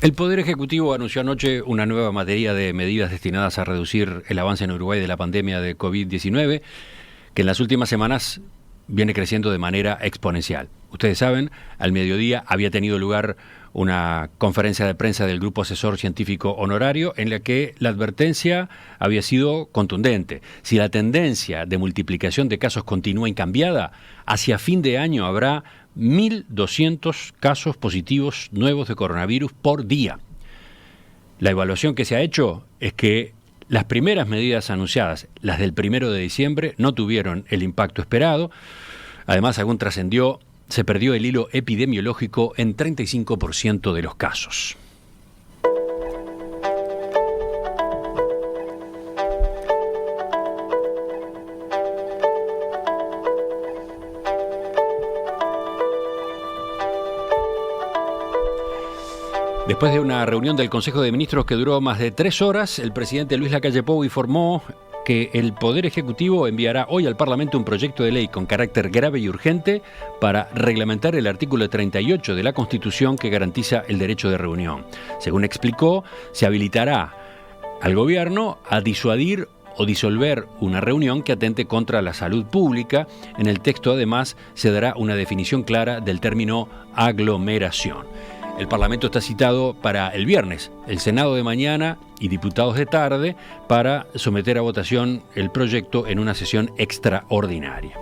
El Poder Ejecutivo anunció anoche una nueva materia de medidas destinadas a reducir el avance en Uruguay de la pandemia de COVID-19, que en las últimas semanas viene creciendo de manera exponencial. Ustedes saben, al mediodía había tenido lugar una conferencia de prensa del Grupo Asesor Científico Honorario en la que la advertencia había sido contundente. Si la tendencia de multiplicación de casos continúa incambiada, hacia fin de año habrá 1.200 casos positivos nuevos de coronavirus por día. La evaluación que se ha hecho es que las primeras medidas anunciadas, las del 1 de diciembre, no tuvieron el impacto esperado. Además, según trascendió, se perdió el hilo epidemiológico en 35% de los casos. Después de una reunión del Consejo de Ministros que duró más de 3 horas, el presidente Luis Lacalle Pou informó que el Poder Ejecutivo enviará hoy al Parlamento un proyecto de ley con carácter grave y urgente para reglamentar el artículo 38 de la Constitución que garantiza el derecho de reunión. Según explicó, se habilitará al gobierno a disuadir o disolver una reunión que atente contra la salud pública. En el texto, además, se dará una definición clara del término aglomeración. El Parlamento está citado para el viernes, el Senado de mañana y diputados de tarde para someter a votación el proyecto en una sesión extraordinaria.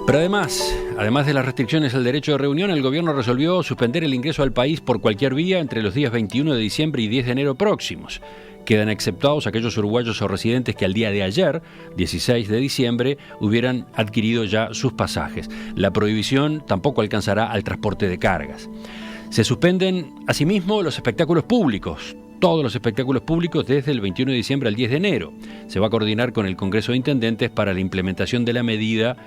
Pero además de las restricciones al derecho de reunión, el gobierno resolvió suspender el ingreso al país por cualquier vía entre los días 21 de diciembre y 10 de enero próximos. Quedan exceptados aquellos uruguayos o residentes que al día de ayer, 16 de diciembre, hubieran adquirido ya sus pasajes. La prohibición tampoco alcanzará al transporte de cargas. Se suspenden, asimismo, los espectáculos públicos. Todos los espectáculos públicos desde el 21 de diciembre al 10 de enero. Se va a coordinar con el Congreso de Intendentes para la implementación de la medida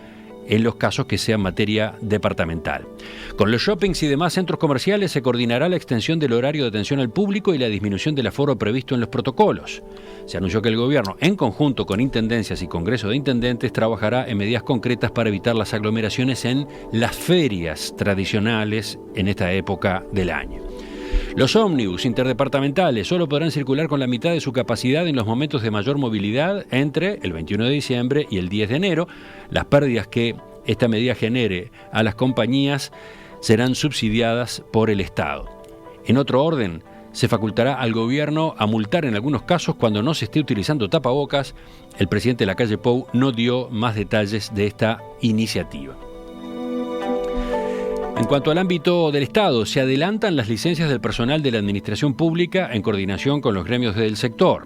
en los casos que sean materia departamental. Con los shoppings y demás centros comerciales se coordinará la extensión del horario de atención al público y la disminución del aforo previsto en los protocolos. Se anunció que el gobierno, en conjunto con intendencias y Congreso de Intendentes, trabajará en medidas concretas para evitar las aglomeraciones en las ferias tradicionales en esta época del año. Los ómnibus interdepartamentales solo podrán circular con la mitad de su capacidad en los momentos de mayor movilidad entre el 21 de diciembre y el 10 de enero. Las pérdidas que esta medida genere a las compañías serán subsidiadas por el Estado. En otro orden, se facultará al gobierno a multar en algunos casos cuando no se esté utilizando tapabocas. El presidente Lacalle Pou no dio más detalles de esta iniciativa. En cuanto al ámbito del Estado, se adelantan las licencias del personal de la administración pública en coordinación con los gremios del sector.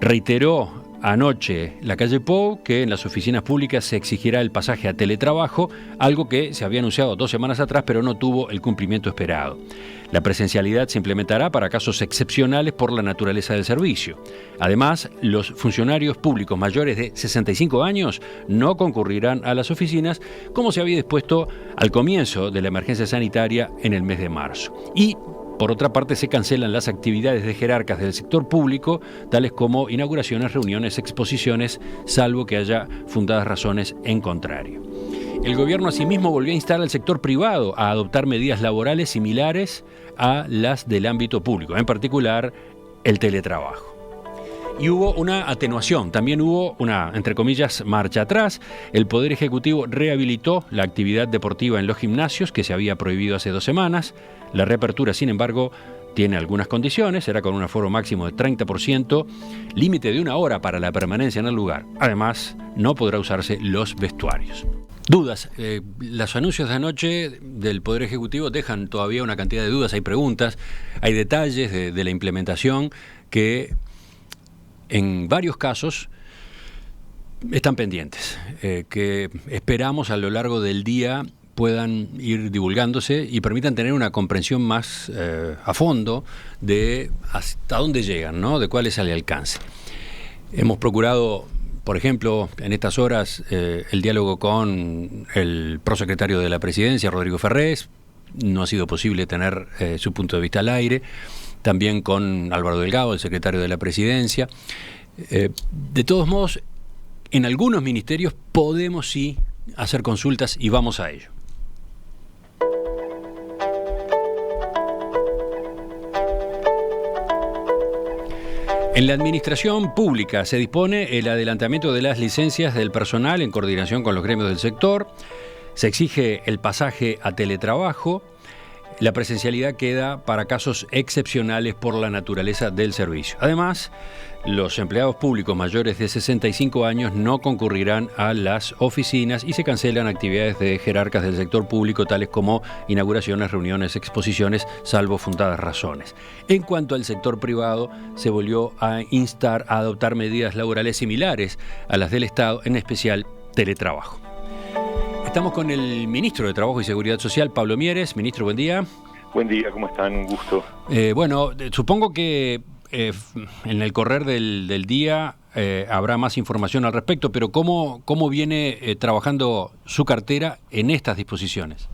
Reiteró anoche Lacalle Pou que en las oficinas públicas se exigirá el pasaje a teletrabajo, algo que se había anunciado 2 semanas atrás, pero no tuvo el cumplimiento esperado. La presencialidad se implementará para casos excepcionales por la naturaleza del servicio. Además, los funcionarios públicos mayores de 65 años no concurrirán a las oficinas, como se había dispuesto al comienzo de la emergencia sanitaria en el mes de marzo. Y, por otra parte, se cancelan las actividades de jerarcas del sector público, tales como inauguraciones, reuniones, exposiciones, salvo que haya fundadas razones en contrario. El gobierno asimismo volvió a instar al sector privado a adoptar medidas laborales similares a las del ámbito público, en particular el teletrabajo. Y hubo una atenuación, también hubo una, entre comillas, marcha atrás. El Poder Ejecutivo rehabilitó la actividad deportiva en los gimnasios que se había prohibido hace 2 semanas. La reapertura, sin embargo, tiene algunas condiciones, será con un aforo máximo de 30%, límite de 1 hora para la permanencia en el lugar. Además, no podrá usarse los vestuarios. Dudas. Los anuncios de anoche del Poder Ejecutivo dejan todavía una cantidad de dudas, hay preguntas, hay detalles de la implementación que en varios casos están pendientes, que esperamos a lo largo del día puedan ir divulgándose y permitan tener una comprensión más a fondo de hasta dónde llegan, ¿no? De cuál es el alcance. Hemos procurado, por ejemplo, en estas horas, el diálogo con el prosecretario de la Presidencia, Rodrigo Ferrés. No ha sido posible tener su punto de vista al aire. También con Álvaro Delgado, el secretario de la Presidencia. De todos modos, en algunos ministerios podemos sí hacer consultas y vamos a ello. En la administración pública se dispone el adelantamiento de las licencias del personal en coordinación con los gremios del sector. Se exige el pasaje a teletrabajo. La presencialidad queda para casos excepcionales por la naturaleza del servicio. Además, los empleados públicos mayores de 65 años no concurrirán a las oficinas y se cancelan actividades de jerarcas del sector público, tales como inauguraciones, reuniones, exposiciones, salvo fundadas razones. En cuanto al sector privado, se volvió a instar a adoptar medidas laborales similares a las del Estado, en especial teletrabajo. Estamos con el ministro de Trabajo y Seguridad Social, Pablo Mieres. Ministro, buen día. Buen día, ¿cómo están? Un gusto. Bueno, supongo que en el correr del día habrá más información al respecto, pero ¿cómo viene trabajando su cartera en estas disposiciones?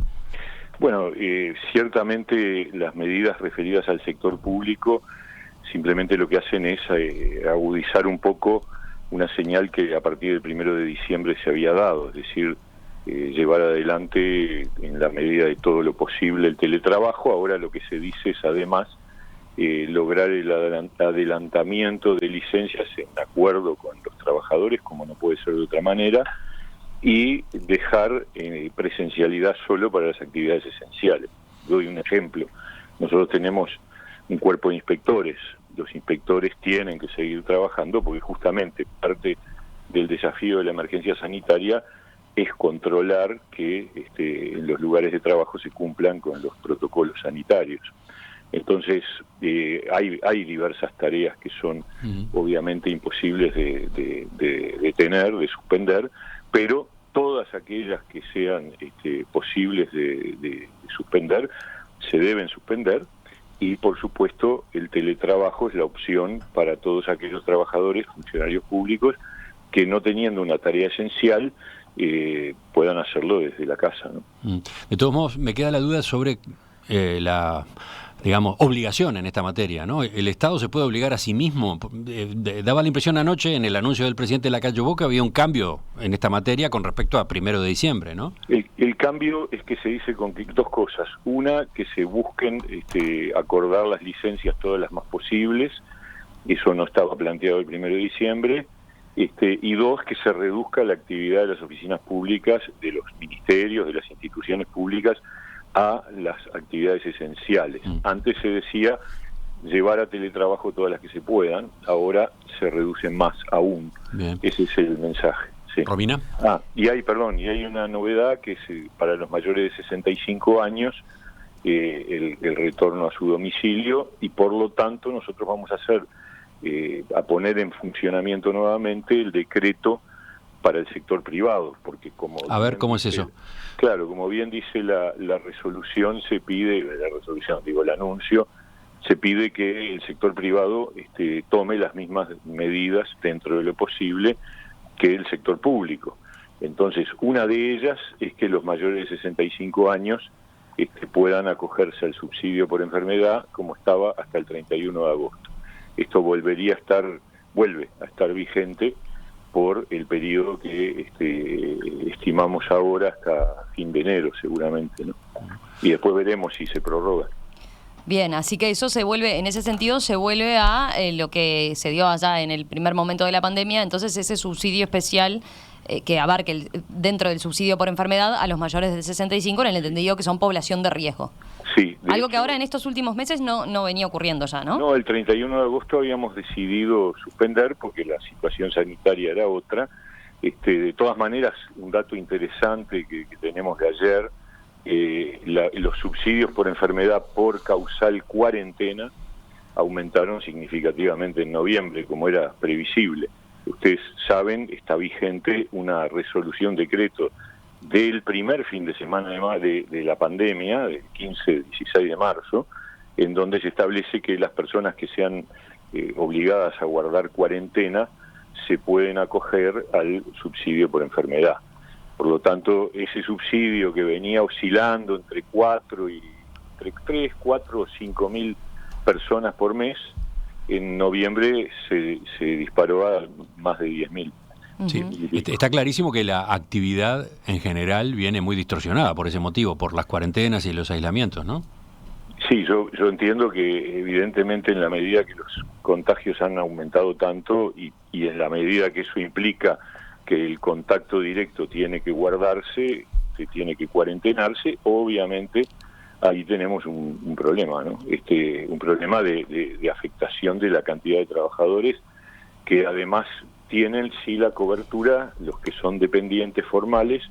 Bueno, ciertamente las medidas referidas al sector público simplemente lo que hacen es agudizar un poco una señal que a partir del 1 de diciembre se había dado, es decir, llevar adelante en la medida de todo lo posible el teletrabajo. Ahora lo que se dice es además lograr el adelantamiento de licencias en acuerdo con los trabajadores, como no puede ser de otra manera, y dejar presencialidad solo para las actividades esenciales. Doy un ejemplo. Nosotros tenemos un cuerpo de inspectores. Los inspectores tienen que seguir trabajando porque justamente parte del desafío de la emergencia sanitaria es controlar que en los lugares de trabajo se cumplan con los protocolos sanitarios. Entonces, hay diversas tareas que son obviamente imposibles de tener, de suspender, pero todas aquellas que sean posibles de suspender, se deben suspender, y por supuesto el teletrabajo es la opción para todos aquellos trabajadores, funcionarios públicos, que no teniendo una tarea esencial, puedan hacerlo desde la casa, ¿no? De todos modos, me queda la duda sobre la, digamos, obligación en esta materia, ¿no? ¿El Estado se puede obligar a sí mismo? Daba la impresión anoche, en el anuncio del presidente Lacalle Pou, que había un cambio en esta materia con respecto a 1 de diciembre, ¿no? El cambio es que se dice con dos cosas. Una, que se busquen acordar las licencias todas las más posibles. Eso no estaba planteado el 1 de diciembre. Y dos, que se reduzca la actividad de las oficinas públicas, de los ministerios, de las instituciones públicas, a las actividades esenciales. Antes se decía llevar a teletrabajo todas las que se puedan, ahora se reducen más aún. Bien. Ese es el mensaje. Sí. ¿Romina? Y hay una novedad que es para los mayores de 65 años, el retorno a su domicilio, y por lo tanto nosotros vamos a poner en funcionamiento nuevamente el decreto para el sector privado, porque como... A ver, ¿cómo es eso? Claro, como bien dice la resolución, el anuncio, se pide que el sector privado tome las mismas medidas dentro de lo posible que el sector público. Entonces, una de ellas es que los mayores de 65 años puedan acogerse al subsidio por enfermedad, como estaba hasta el 31 de agosto. Esto vuelve a estar vigente por el periodo que estimamos ahora hasta fin de enero, seguramente, ¿no? Y después veremos si se prorroga. Bien, así que eso en ese sentido se vuelve a lo que se dio allá en el primer momento de la pandemia. Entonces ese subsidio especial que abarque dentro del subsidio por enfermedad a los mayores de 65, en el entendido que son población de riesgo. Sí. Algo que ahora en estos últimos meses no venía ocurriendo ya, ¿no? No, el 31 de agosto habíamos decidido suspender porque la situación sanitaria era otra. De todas maneras, un dato interesante que tenemos de ayer, los subsidios por enfermedad por causal cuarentena aumentaron significativamente en noviembre, como era previsible. Ustedes saben, está vigente una resolución decreto del primer fin de semana de la pandemia, del 15-16 de marzo, en donde se establece que las personas que sean obligadas a guardar cuarentena se pueden acoger al subsidio por enfermedad. Por lo tanto, ese subsidio que venía oscilando entre 3, 4 o 5 mil personas por mes, en noviembre se disparó a más de 10.000. Sí, está clarísimo que la actividad en general viene muy distorsionada por ese motivo, por las cuarentenas y los aislamientos, ¿no? Sí, yo entiendo que evidentemente en la medida que los contagios han aumentado tanto y en la medida que eso implica que el contacto directo tiene que guardarse, que tiene que cuarentenarse, obviamente ahí tenemos un problema, ¿no? Un problema de afectación de la cantidad de trabajadores que además tienen sí la cobertura, los que son dependientes formales,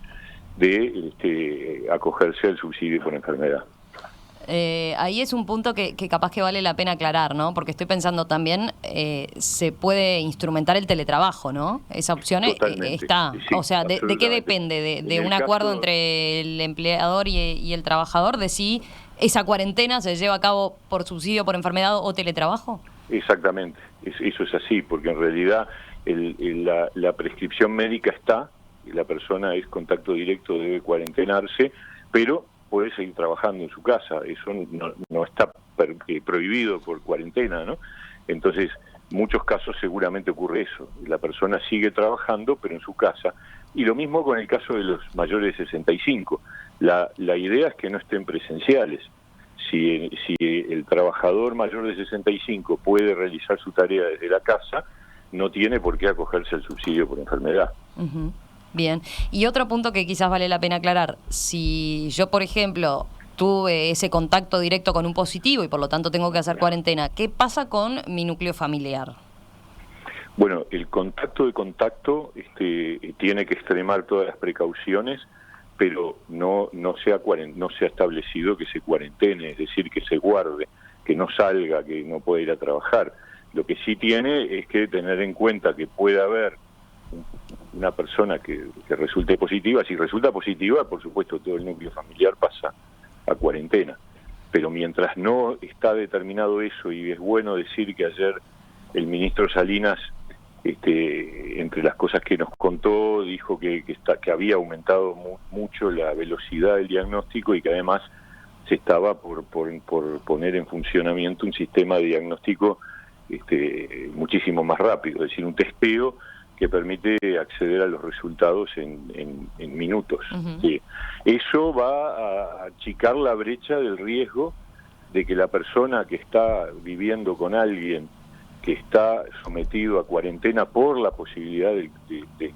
de acogerse al subsidio por enfermedad. Ahí es un punto que capaz que vale la pena aclarar, ¿no? Porque estoy pensando también, se puede instrumentar el teletrabajo, ¿no? Esa opción está. Sí, o sea, ¿de qué depende? ¿De un acuerdo entre el empleador y el trabajador? ¿De si esa cuarentena se lleva a cabo por subsidio por enfermedad o teletrabajo? Exactamente, eso es así, porque en realidad la prescripción médica está, y la persona es contacto directo, debe cuarentenarse, pero puede seguir trabajando en su casa, eso no está prohibido por cuarentena, ¿no? Entonces, en muchos casos seguramente ocurre eso, la persona sigue trabajando, pero en su casa, y lo mismo con el caso de los mayores de 65, la idea es que no estén presenciales. Si el trabajador mayor de 65 puede realizar su tarea desde la casa, no tiene por qué acogerse al subsidio por enfermedad. Uh-huh. Bien. Y otro punto que quizás vale la pena aclarar, si yo, por ejemplo, tuve ese contacto directo con un positivo y por lo tanto tengo que hacer cuarentena, ¿qué pasa con mi núcleo familiar? Bueno, el contacto de contacto tiene que extremar todas las precauciones, pero no se ha establecido que se cuarentene, es decir, que se guarde, que no salga, que no pueda ir a trabajar. Lo que sí tiene es que tener en cuenta que puede haber una persona que resulte positiva. Si resulta positiva, por supuesto, todo el núcleo familiar pasa a cuarentena. Pero mientras no está determinado eso, y es bueno decir que ayer el ministro Salinas, entre las cosas que nos contó, dijo que había aumentado mucho la velocidad del diagnóstico y que además se estaba por poner en funcionamiento un sistema de diagnóstico muchísimo más rápido, es decir, un testeo que permite acceder a los resultados en minutos. Uh-huh. Sí. Eso va a achicar la brecha del riesgo de que la persona que está viviendo con alguien que está sometido a cuarentena por la posibilidad de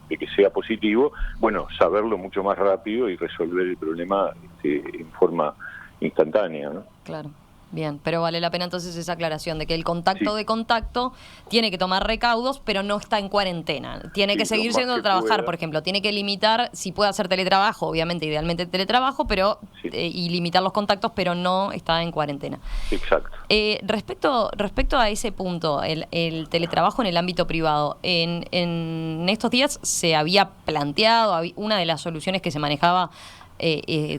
que sea positivo, bueno, saberlo mucho más rápido y resolver el problema en forma instantánea, ¿no? Claro. Bien, pero vale la pena entonces esa aclaración de que el contacto Sí. de contacto tiene que tomar recaudos, pero no está en cuarentena. Tiene que seguir yendo a trabajar, por ejemplo. Tiene que limitar, si puede hacer teletrabajo, obviamente, idealmente teletrabajo, pero Sí. Y limitar los contactos, pero no está en cuarentena. Exacto. Respecto a ese punto, el teletrabajo en el ámbito privado, en estos días se había planteado, una de las soluciones que se manejaba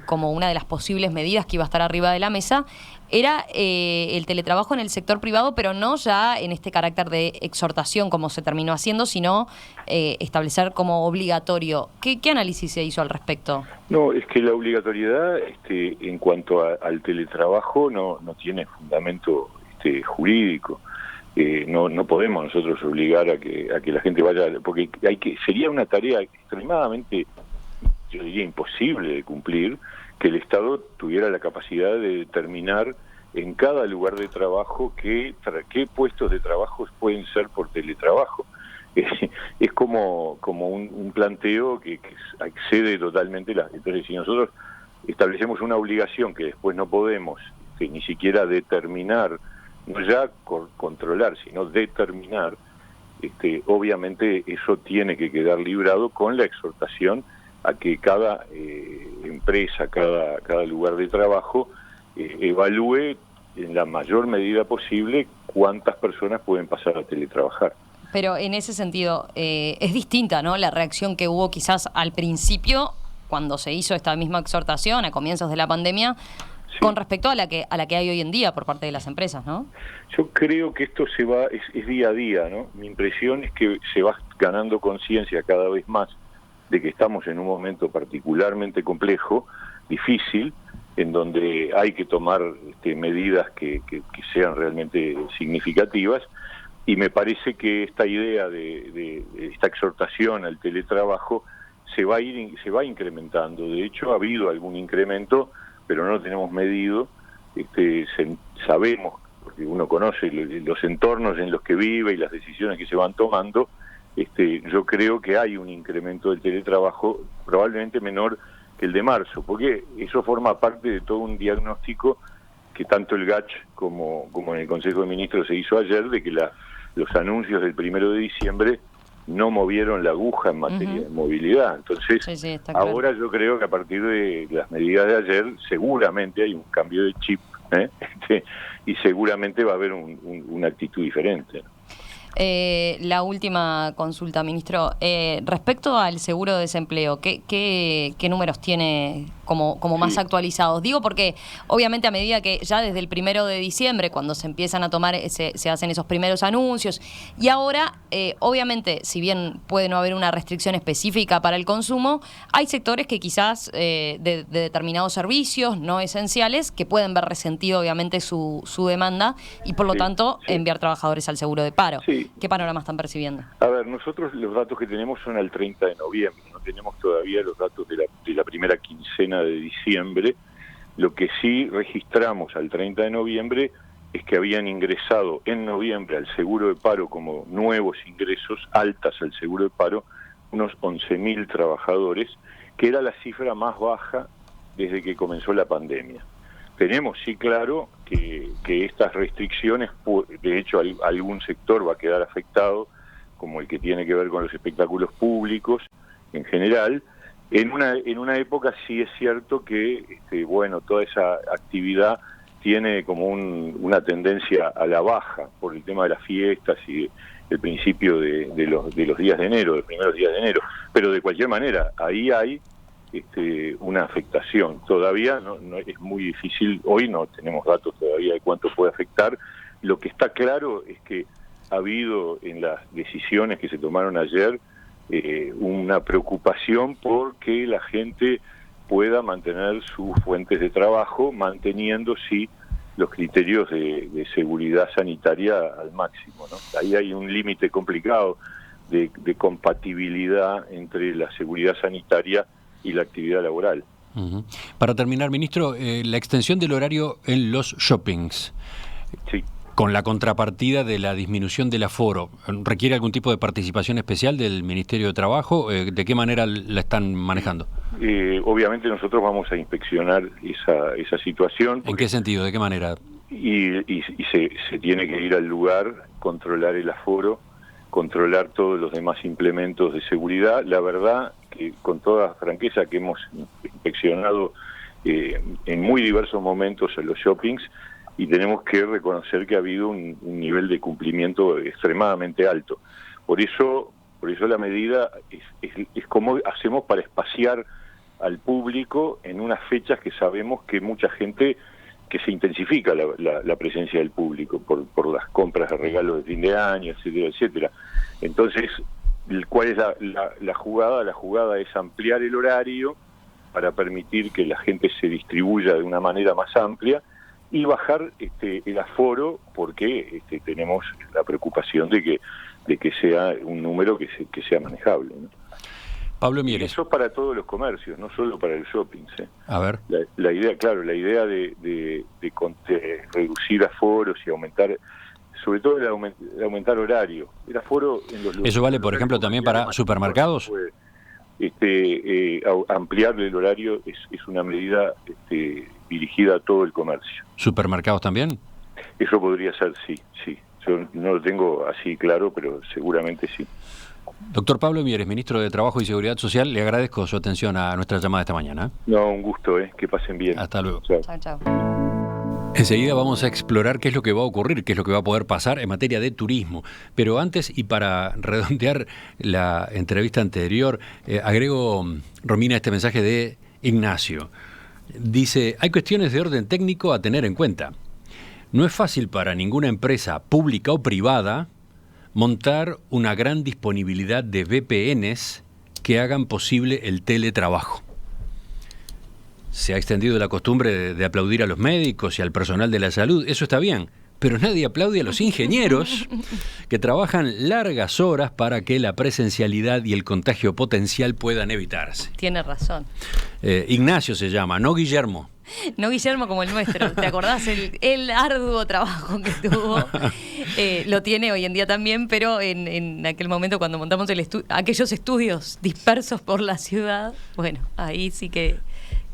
como una de las posibles medidas que iba a estar arriba de la mesa, era el teletrabajo en el sector privado, pero no ya en este carácter de exhortación como se terminó haciendo, sino establecer como obligatorio. ¿Qué análisis se hizo al respecto? No, es que la obligatoriedad en cuanto al teletrabajo no tiene fundamento jurídico. No podemos nosotros obligar a que la gente vaya, porque sería una tarea extremadamente, yo diría, imposible de cumplir, que el Estado tuviera la capacidad de determinar en cada lugar de trabajo qué puestos de trabajo pueden ser por teletrabajo. Es como un planteo que excede totalmente las... Entonces, si nosotros establecemos una obligación que después no podemos ni siquiera determinar, no ya controlar, sino determinar, obviamente eso tiene que quedar librado con la exhortación a que cada empresa, cada lugar de trabajo evalúe en la mayor medida posible cuántas personas pueden pasar a teletrabajar. Pero en ese sentido, es distinta, ¿no?, la reacción que hubo quizás al principio, cuando se hizo esta misma exhortación, a comienzos de la pandemia, sí, con respecto a la que hay hoy en día por parte de las empresas, ¿no? Yo creo que esto es día a día, ¿no? Mi impresión es que se va ganando conciencia cada vez más de que estamos en un momento particularmente complejo, difícil, en donde hay que tomar medidas que sean realmente significativas, y me parece que esta idea de esta exhortación al teletrabajo se va incrementando. De hecho, ha habido algún incremento, pero no lo tenemos medido, sabemos, porque uno conoce los entornos en los que vive y las decisiones que se van tomando, yo creo que hay un incremento del teletrabajo probablemente menor que el de marzo, porque eso forma parte de todo un diagnóstico que tanto el GACH como en el Consejo de Ministros se hizo ayer, de que los anuncios del 1 de diciembre no movieron la aguja en materia de movilidad. Entonces, sí, ahora yo creo que a partir de las medidas de ayer seguramente hay un cambio de chip, y seguramente va a haber una actitud diferente. La última consulta, ministro. Respecto al seguro de desempleo, ¿qué números tiene como más actualizados? Digo porque obviamente a medida que ya desde el 1 de diciembre, cuando se empiezan a tomar, se hacen esos primeros anuncios, y ahora obviamente, si bien puede no haber una restricción específica para el consumo, hay sectores que quizás de determinados servicios no esenciales que pueden ver resentido obviamente su demanda y por lo tanto enviar trabajadores al seguro de paro. Sí. ¿Qué panorama están percibiendo? A ver, nosotros los datos que tenemos son al 30 de noviembre, no tenemos todavía los datos de la primera quincena de diciembre. Lo que sí registramos al 30 de noviembre es que habían ingresado en noviembre al seguro de paro como nuevos ingresos, altas al seguro de paro, unos 11.000 trabajadores, que era la cifra más baja desde que comenzó la pandemia. Tenemos, sí, claro, que estas restricciones, de hecho algún sector va a quedar afectado, como el que tiene que ver con los espectáculos públicos en general. En una época sí es cierto que toda esa actividad tiene como una tendencia a la baja por el tema de las fiestas y el principio de los días de enero, de los primeros días de enero. Pero de cualquier manera, ahí hay una afectación. Todavía no es muy difícil, hoy no tenemos datos todavía de cuánto puede afectar. Lo que está claro es que ha habido en las decisiones que se tomaron ayer una preocupación por que la gente pueda mantener sus fuentes de trabajo, manteniendo sí los criterios de seguridad sanitaria al máximo, ¿no? Ahí hay un límite complicado de compatibilidad entre la seguridad sanitaria y la actividad laboral. Uh-huh. Para terminar, ministro, la extensión del horario en los shoppings, sí, con la contrapartida de la disminución del aforo, ¿requiere algún tipo de participación especial del Ministerio de Trabajo? ¿De qué manera la están manejando? Obviamente nosotros vamos a inspeccionar esa situación. ¿En qué sentido? ¿De qué manera? Y se tiene que ir al lugar, controlar el aforo, controlar todos los demás implementos de seguridad. La verdad que con toda franqueza que hemos inspeccionado en muy diversos momentos en los shoppings, y tenemos que reconocer que ha habido un nivel de cumplimiento extremadamente alto. Por eso la medida es como hacemos para espaciar al público en unas fechas que sabemos que mucha gente, que se intensifica la presencia del público por las compras de regalos de fin de año, etcétera, etcétera. Entonces, ¿cuál es la jugada? La jugada es ampliar el horario para permitir que la gente se distribuya de una manera más amplia y bajar el aforo, porque tenemos la preocupación de que sea un número que sea manejable, ¿no? Pablo Mieres. Eso para todos los comercios, no solo para el shopping, ¿sí? A ver. La idea de reducir aforos y aumentar, sobre todo el aumentar horario. El aforo en los lugares. ¿Eso vale, por ejemplo, también para supermercados? Ampliar el horario es una medida dirigida a todo el comercio. ¿Supermercados también? Eso podría ser, sí. Yo no lo tengo así claro, pero seguramente sí. Doctor Pablo Mieres, ministro de Trabajo y Seguridad Social, le agradezco su atención a nuestra llamada esta mañana. No, un gusto, que pasen bien. Hasta luego. Chao. Enseguida vamos a explorar qué es lo que va a ocurrir, qué es lo que va a poder pasar en materia de turismo. Pero antes, y para redondear la entrevista anterior, agrego, Romina, este mensaje de Ignacio. Dice, hay cuestiones de orden técnico a tener en cuenta. No es fácil para ninguna empresa pública o privada montar una gran disponibilidad de VPNs que hagan posible el teletrabajo. Se ha extendido la costumbre de aplaudir a los médicos y al personal de la salud, eso está bien, pero nadie aplaude a los ingenieros que trabajan largas horas para que la presencialidad y el contagio potencial puedan evitarse. Tiene razón. Ignacio se llama, no Guillermo. No Guillermo como el nuestro, ¿te acordás? El arduo trabajo que tuvo, lo tiene hoy en día también, pero en aquel momento cuando montamos aquellos estudios dispersos por la ciudad, bueno, ahí sí que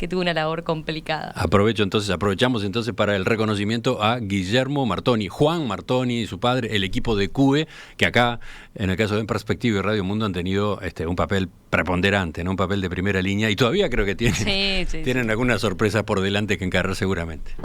tuvo una labor complicada. Aprovechamos entonces para el reconocimiento a Guillermo Martoni, Juan Martoni y su padre, el equipo de CUBE, que acá, en el caso de En Perspectiva y Radio Mundo, han tenido un papel preponderante, ¿no? Un papel de primera línea, y todavía creo que tienen algunas sorpresas por delante que encarar seguramente.